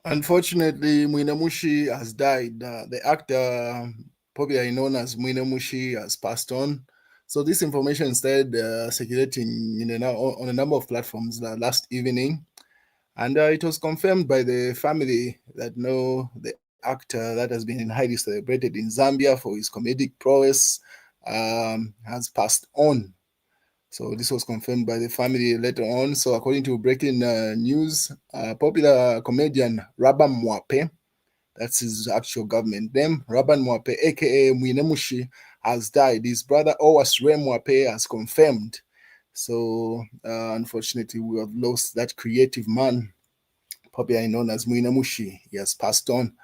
Unfortunately, Minamushi has died. The actor, popularly known as Minamushi, has passed on. So this information started circulating on a number of platforms last evening, and it was confirmed by the family that no, the actor that has been highly celebrated in Zambia for his comedic prowess has passed on. So this was confirmed by the family later on. So according to breaking news, popular comedian Rabam Mwape, that's his actual government name, Rabam Mwape, aka Minamushi, has died. His brother Owasre Mwape has confirmed. So unfortunately, we have lost that creative man, popularly known as Minamushi. He has passed on,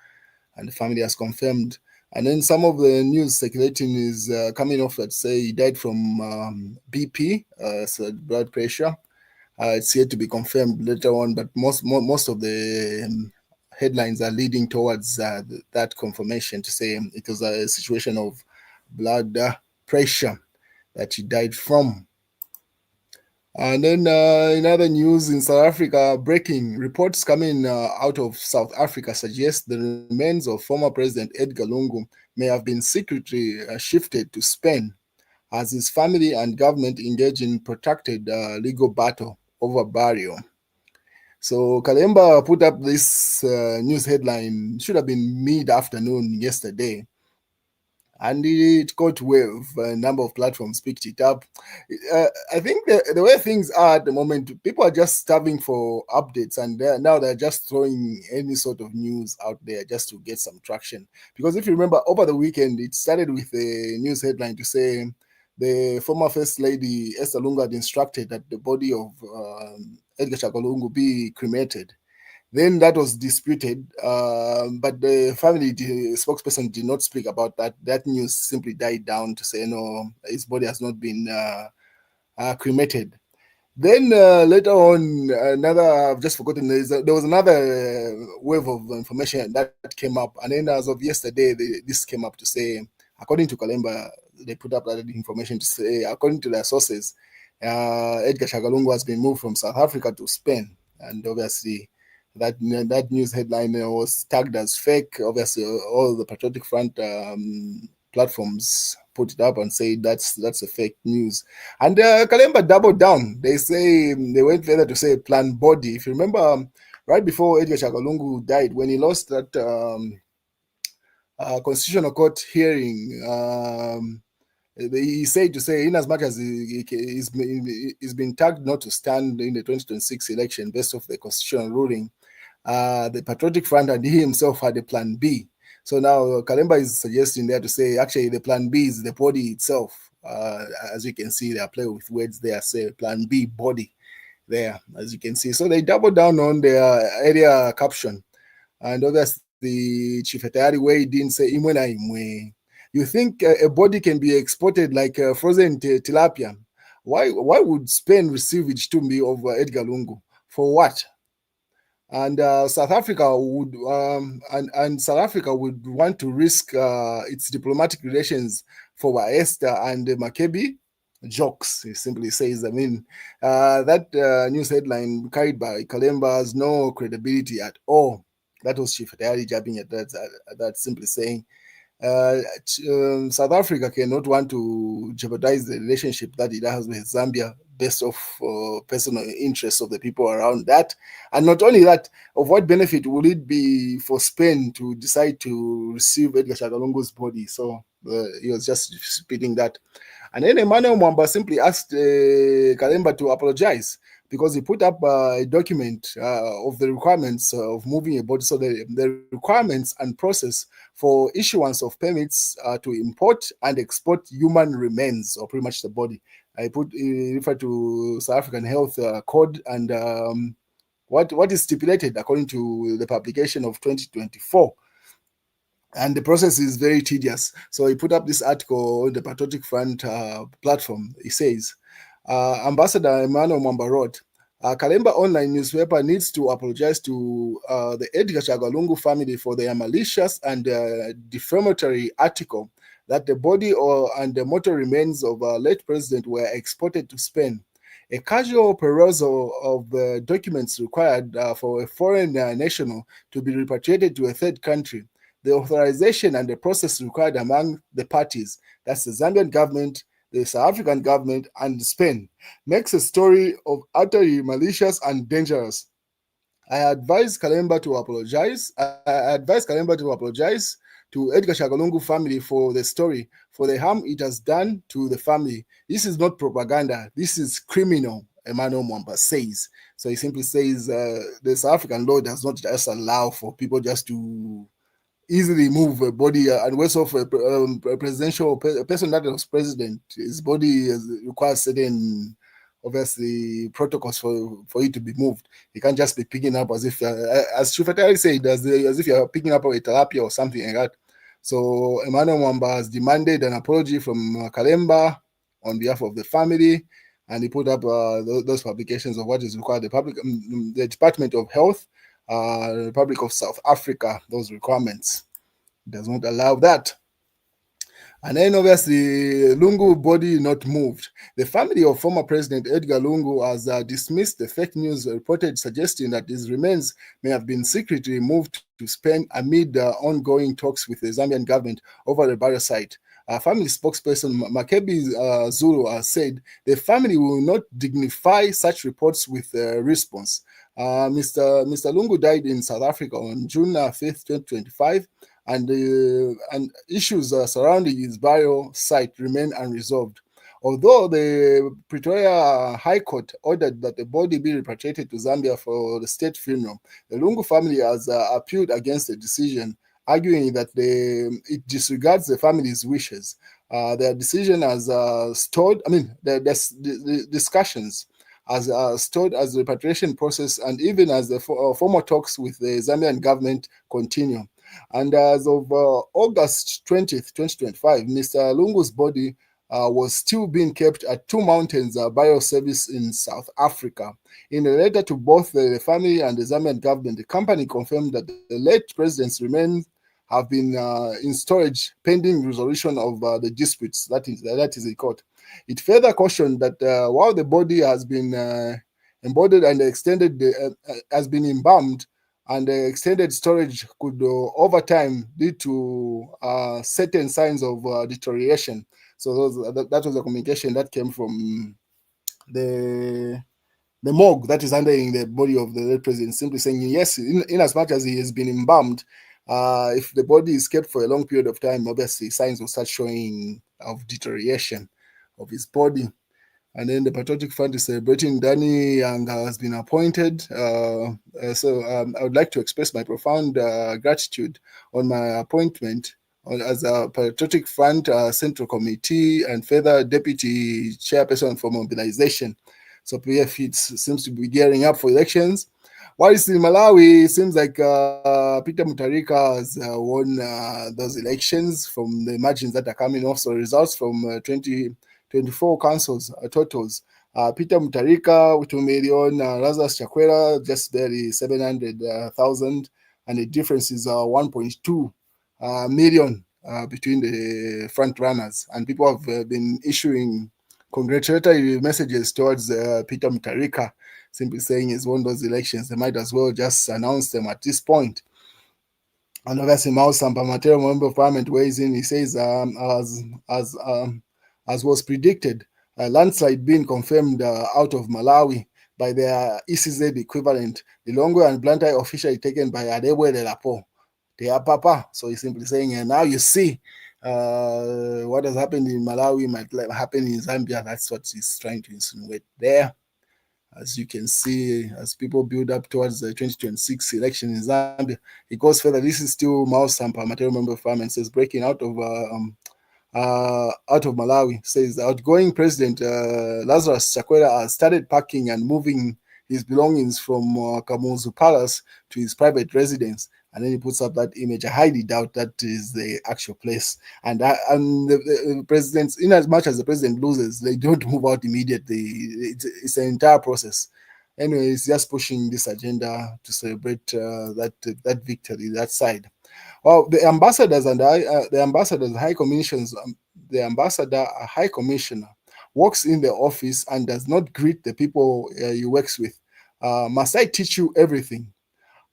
and the family has confirmed. And then some of the news circulating is coming off that say he died from BP, so blood pressure. It's yet to be confirmed later on, but most of the headlines are leading towards that confirmation to say it was a situation of blood pressure that he died from. And then in other news in South Africa, breaking reports coming out of South Africa suggest the remains of former President Edgar Lungu may have been secretly shifted to Spain as his family and government engage in protracted legal battle over burial. So Kalemba put up this news headline, should have been mid-afternoon yesterday, and it got wave. A number of platforms picked it up. I think the way things are at the moment, people are just starving for updates, and now they're just throwing any sort of news out there just to get some traction. Because if you remember, over the weekend, it started with a news headline to say the former First Lady Esther Lungu had instructed that the body of Edgar Chagwa be cremated. Then that was disputed, but the family spokesperson did not speak about that. That news simply died down to say no, his body has not been cremated. Then later on, I've just forgotten, there was another wave of information that came up. And then as of yesterday, this came up to say, according to Kalemba, they put up that information to say, according to their sources, Edgar Shagalungu has been moved from South Africa to Spain. And obviously, that news headline was tagged as fake. Obviously, all the Patriotic Front platforms put it up and say that's a fake news. And Kalemba doubled down. They say they went further to say plan body. If you remember, right before Edgar Chagalungu died, when he lost that constitutional court hearing, he said to say, in as much as he's been tagged not to stand in the 2026 election based off the constitutional ruling, the Patriotic Front and he himself had a plan B. So now Kalemba is suggesting there to say actually the plan B is the body itself. As you can see, they are playing with words there, say plan B body there, as you can see. So they double down on their area caption. And obviously, Chief Etari Way didn't say imwe na imwe. You think a body can be exported like frozen tilapia? Why would Spain receive Ichitumbi of Edgar Lungu? For what? And South Africa would South Africa would want to risk its diplomatic relations for Esther and Makebi jokes. He simply says, I mean, that news headline carried by Kalemba has no credibility at all. That was Chief Diary jabbing at that, simply saying South Africa cannot want to jeopardize the relationship that it has with Zambia based off personal interests of the people around that. And not only that, of what benefit will it be for Spain to decide to receive Edgar Chagalungu's body? So he was just repeating that. And then Emmanuel Mwamba simply asked Kalemba to apologize because he put up a document of the requirements of moving a body. So the requirements and process for issuance of permits to import and export human remains, or pretty much the body. I refer to South African Health Code and what is stipulated according to the publication of 2024. And the process is very tedious. So he put up this article on the Patriotic Front platform. He says, Ambassador Emmanuel Mwamba wrote, Kalemba Online newspaper needs to apologize to the Edgar Chagalungu family for their malicious and defamatory article that the body and the mortal remains of our late president were exported to Spain. A casual perusal of the documents required for a foreign national to be repatriated to a third country, the authorization and the process required among the parties, that's the Zambian government, the South African government, and Spain, makes a story of utterly malicious and dangerous. I advise Kalemba to apologize. I advise Kalemba to apologize to Edgar Shagalungu family for the story, for the harm it has done to the family. This is not propaganda. This is criminal, Emmanuel Mwamba says. So he simply says the South African law does not just allow for people just to easily move a body and worse off a presidential a person that was president. His body requires certain obviously protocols for it to be moved. You can't just be picking up as if as Shufatari said, as if you're picking up a tilapia or something like that. So Emmanuel Mwamba has demanded an apology from Kalemba on behalf of the family, and he put up those publications of what is required. The Department of Health, Republic of South Africa, those requirements does not allow that. And then obviously, Lungu body not moved. The family of former President Edgar Lungu has dismissed the fake news reported suggesting that his remains may have been secretly moved to Spain amid ongoing talks with the Zambian government over the burial site. Family spokesperson Makebi Zulu said the family will not dignify such reports with a response. Mr. Lungu died in South Africa on June 5th, 2025, and issues surrounding his burial site remain unresolved. Although the Pretoria High Court ordered that the body be repatriated to Zambia for the state funeral, the Lungu family has appealed against the decision, arguing that it disregards the family's wishes. Their decision has stalled, the discussions as stalled as the repatriation process and even as the formal talks with the Zambian government continue. And as of August 20th, 2025, Mr. Lungu's body was still being kept at Two Mountains Burial Service in South Africa. In a letter to both the family and the Zambian government, the company confirmed that the late president's remains have been in storage pending resolution of the disputes. That is in court. It further cautioned that while the body has been embodied and extended, has been embalmed, and the extended storage could, over time, lead to certain signs of deterioration. So that was a communication that came from the morgue that is underlying the body of the late president, simply saying yes, in as much as he has been embalmed, if the body is kept for a long period of time, obviously signs will start showing of deterioration of his body. And then the Patriotic Front is celebrating Danny Young has been appointed. So I would like to express my profound gratitude on my appointment as a Patriotic Front Central Committee and further Deputy Chairperson for Mobilization. So PF seems to be gearing up for elections. Whilst in Malawi, it seems like Peter Mutharika has won those elections from the margins that are coming off. So results from 24 councils totals. Peter Mutharika, 2 million, Lazarus Chakwera, just barely 700,000, and the difference is 1.2 million between the front runners. And people have been issuing congratulatory messages towards Peter Mutharika, simply saying he's won those elections. They might as well just announce them at this point. And obviously, Mao Sampa Matero, Member of Parliament, weighs in. He says, as was predicted, a landslide being confirmed out of Malawi by their ECZ equivalent. The Longo and Blantyre officially taken by Adebwe Lapo. They are Papa. So he's simply saying, and now you see what has happened in Malawi might happen in Zambia. That's what he's trying to insinuate there. As you can see, as people build up towards the 2026 election in Zambia, it goes further. This is still Mao Sampa, Material Member of Parliament, says breaking out of Malawi, says the outgoing president Lazarus Chakwera has started packing and moving his belongings from Kamuzu Palace to his private residence. And then he puts up that image. I highly doubt that is the actual place. And the presidents, in as much as the president loses, they don't move out immediately. It's an entire process. Anyway, it's just pushing this agenda to celebrate that victory, that side. Well, the ambassadors and the ambassador, high commissioner walks in the office and does not greet the people he works with? Must I teach you everything?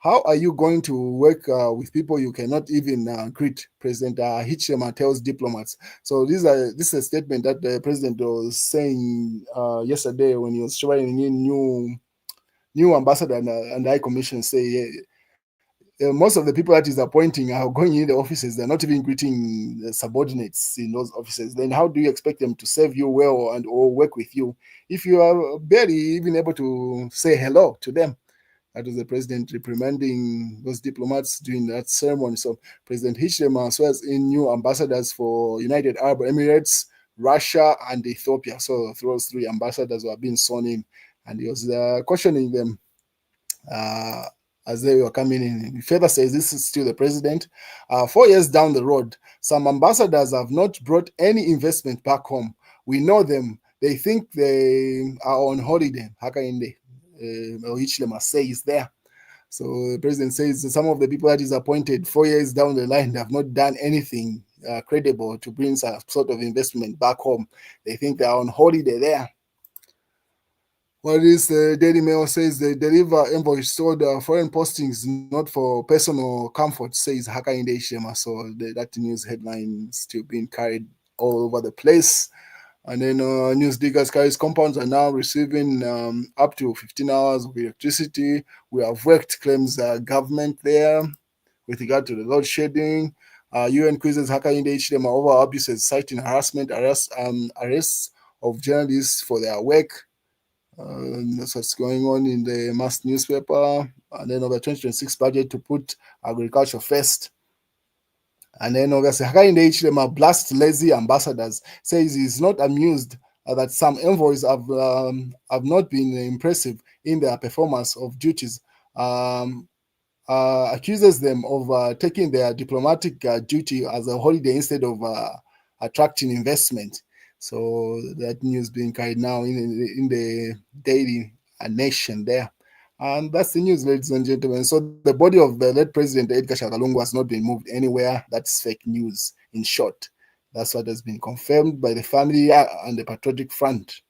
How are you going to work with people you cannot even greet? President Hichilema tells diplomats. So this is a statement that the president was saying yesterday when he was showing in new ambassador and high commission. Say most of the people that he's appointing are going in the offices. They're not even greeting the subordinates in those offices. Then how do you expect them to serve you well and or work with you if you are barely even able to say hello to them? That was the president reprimanding those diplomats during that ceremony. So President Hichilema swears in new ambassadors for United Arab Emirates, Russia, and Ethiopia. So those three ambassadors were being sworn in, and he was cautioning them uh, as they were coming in. He further says this is still the president. 4 years down the road, some ambassadors have not brought any investment back home. We know them. They think they are on holiday. Hakainde Hichilema says there. So the president says some of the people that is appointed 4 years down the line have not done anything credible to bring some sort of investment back home. They think they are on holiday there. What is the Daily Mail says they deliver envoy stored foreign postings not for personal comfort, says Hakainde Hichilema. So that news headline still being carried all over the place. And then news diggers carries compounds are now receiving up to 15 hours of electricity. We have worked, claims government there with regard to the load shedding. UN quizzes Hakainde Hichilema over abuses, citing harassment, arrests of journalists for their work. That's what's going on in the mass newspaper. And then over 2026 budget to put agriculture first. And then obviously Hakainde Hichilema blasts lazy ambassadors, says he's not amused that some envoys have not been impressive in their performance of duties. Accuses them of taking their diplomatic duty as a holiday instead of attracting investment. So that news being carried now in the Daily Nation there. And that's the news, ladies and gentlemen. So the body of the late President Edgar Lungu has not been moved anywhere. That's fake news, in short. That's what has been confirmed by the family and the Patriotic Front.